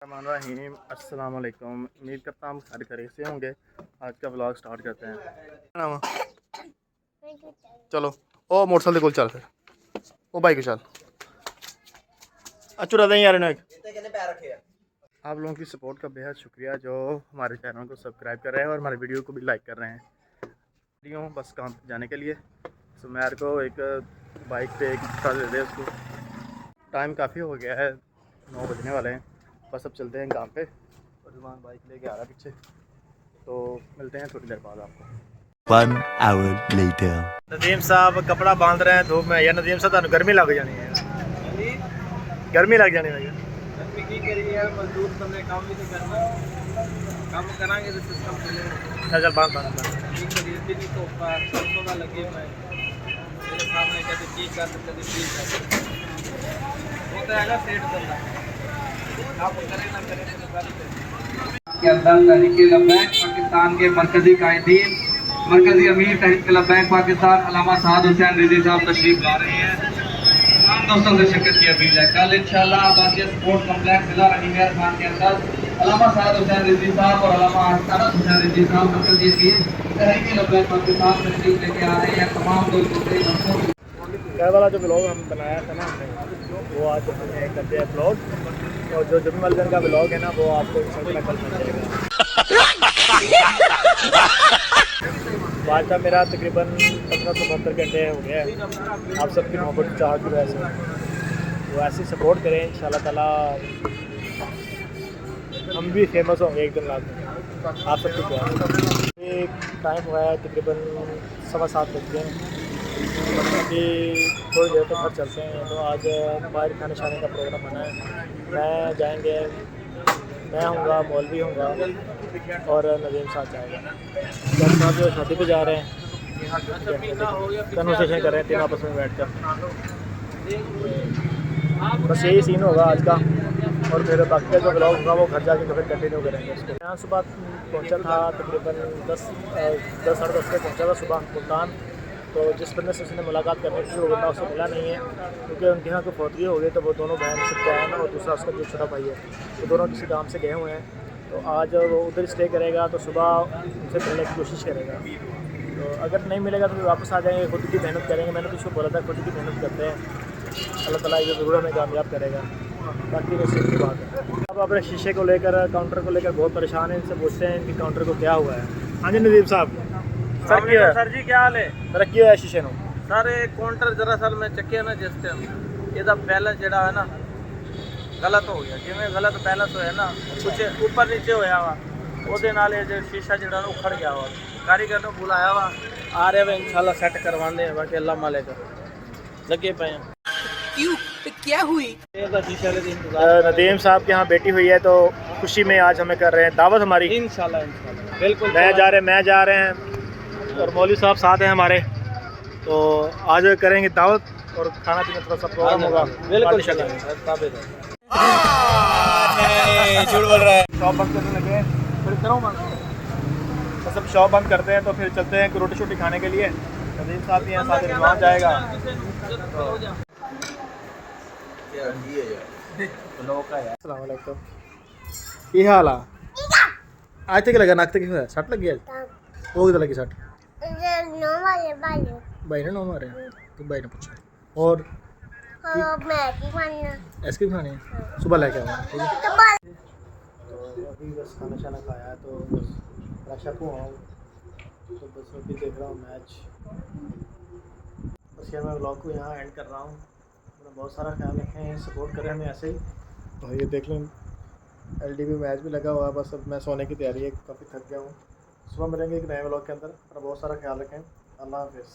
रहीम अस्सलाम वालेकुम। उम्मीद करता हूँ हम खैरियत से होंगे। आज का व्लॉग स्टार्ट करते हैं। चलो ओ मोटरसाइकिल को चल फिर ओ बाइक चल अच्छू रहते हैं यार इन्हें। आप लोगों की सपोर्ट का बेहद शुक्रिया जो हमारे चैनल को सब्सक्राइब कर रहे हैं और हमारे वीडियो को भी लाइक कर रहे हैं। बस काम पे जाने के लिए सुमेर को एक बाइक पे एक रिक्शा दे दे उसको। टाइम काफ़ी हो गया है, 9 बजने वाले हैं। बस अब चलते हैं काम पे और जुमान बाइक लेके आ रहा है पीछे, तो मिलते हैं थोड़ी देर बाद आपको। 1 hour later. नदीम साहब कपड़ा बांध रहे हैं धूप में। यार नदीम साहब तुहानू गर्मी लग जानी है, गर्मी लग जानी है। गर्मी की करी है, मजदूर बंदे काम भी नहीं करना, काम करांगे तो सिस्टम चलेगा। चल बांध बांध की करी दिन तो परसों का लगे मैं मेरे सामने कभी ठीक कर कभी ठीक कर वो तो आएगा सेट करना काम करे ना करे तो गाड़ी के अंदर तहरीक लब्बैक पाकिस्तान के मरकजी कायदीन मरकजी अमीर तहरीक लब्बैक पाकिस्तान अल्लामा साद हुसैन रिजी साहब तशरीफ ला रहे हैं। तमाम दोस्तों से शिरकत की अपील है। कल इंशाल्लाह आबादिया स्पोर्ट्स कॉम्प्लेक्स जिला रहीमयार खान के अंदर अल्लामा साद हुसैन रिजी साहब और अल्लामा अनस हुसैन रिजी साहब मरकजी अमीर तहरीक लब्बैक पाकिस्तान तशरीफ लेके आ रहे हैं। तमाम दोस्तों से कल वाला जो ब्लॉग हम बनाया था ना हमने, वो आज हमने कर दिया अपलोड। और जो जमी मलगन का ब्लॉग है ना, वो आपको इंशाल्लाह कल मिल जाएगा। आज का मेरा तकरीबन 1572 घंटे हो गया है। आप सबकी मोहब्बत चाह की वजह से वो ऐसे सपोर्ट करें, इंशाल्लाह ताला हम भी फेमस होंगे एक दिन लाख। आप सबकी दुआ। एक टाइम हुआ है तकरीबन 7:15 बज गए हैं। अभी थोड़ी देर तक घर चलते हैं। तो आज बाहर खाने शाने का प्रोग्राम बना है। मैं जाएंगे, मैं हूँगा, मौलवी हूँगा और नदीम साहब जाएगा। जब साहब जो शादी पे जा रहे हैं, कन्वर्सेशन कर रहे हैं तीन आपस में बैठ कर। बस यही सीन होगा आज का। और फिर बाकी का जो ब्लॉग होगा वो घर जाके फिर कंटिन्यू करेंगे उसको। यहाँ सुबह पहुँचा था तकरीबन 10 साढ़े 10 पे पहुँचा था सुबह मुल्तान। तो जिस बंदे से उसने मुलाकात करनी थी वो बंदा उससे मिला नहीं है, क्योंकि उनके यहाँ कोई फौतगी हो गई। तो वो दोनों बहन सबके आए ना, और दूसरा उसका जो छोटा भाई है, वो दोनों किसी काम से गए हुए हैं। तो आज वो उधर स्टे करेगा, तो सुबह उनसे मिलने की कोशिश करेगा। तो अगर नहीं मिलेगा तो वापस आ जाएंगे। खुद की मेहनत करेंगे। मैंने तो उसको बोला था खुद की मेहनत करते हैं, अल्लाह ताला ये ज़रूर हमें कामयाब करेगा। बाकी नसीब की बात है। अब अपने शीशे को लेकर, काउंटर को लेकर बहुत परेशान हैं। इनसे पूछते हैं कि काउंटर को क्या हुआ है। हाँ जी नदीम साहब, सर जी क्या हाल है? तरक्की है शीशे नो सर काउंटर दरअसल में चक्के ना जिस टाइम ਇਹਦਾ बैलेंस ਜਿਹੜਾ है ना गलत हो गया। जिमें गलत बैलेंस होया ना, कुछ ऊपर नीचे होया वा, ਉਹਦੇ ਨਾਲ ਇਹ जो शीशा ਜਿਹੜਾ ना उखड़ गया वा। कारीगर ने बुलाया वा, आ रहे वा, इंशाल्लाह सेट करवाने हैं। बाकी अल्लाह मालिक लगे पे हैं। क्यों तो क्या हुई? शीशा ले इंतजार नदीम साहब के यहाँ बेटी हुई है, तो खुशी में आज हमें कर रहे हैं दावत हमारी। इंशाल्लाह बिल्कुल मैं जा रहे हैं और मौलवी साहब साथ हैं हमारे। तो आज करेंगे दावत और खाना पीना थोड़ा सा प्रोग्राम होगा। बिल्कुल झूठ बोल रहा है। शॉप बंद करने लगे, फिर करो बंद। तो सब शॉप बंद करते हैं, तो फिर चलते हैं रोटी शोटी खाने के लिए। नदीम साहब भी यहाँ साथ रिजवान जाएगा। अस्सलाम वालेकुम, की हाल है? आज तक लगा नाक तक सट लगी है। वो किधर लगी सट? भाई ने 9 मारे। तो भाई ने पूछा और आइसक्रीम खानी है, सुबह लेके आऊँगा। ठीक है, तो अभी बस खाना शाना खाया है, तो बस फ्रेश अप हुआ हूँ। तो बस अभी देख रहा हूँ मैच। बस यार मैं व्लॉग को यहाँ एंड कर रहा हूँ। अपना बहुत सारा ख्याल रखें, सपोर्ट करें हमें ऐसे ही। और ये देख लें LDB मैच भी लगा हुआ है। बस अब मैं सोने की तैयारी है, काफ़ी थक गया हूँ। सुबह मिलेंगे एक नए व्लॉग के अंदर। अपना बहुत सारा ख्याल रखें। अल्लाह हाफ़िज़।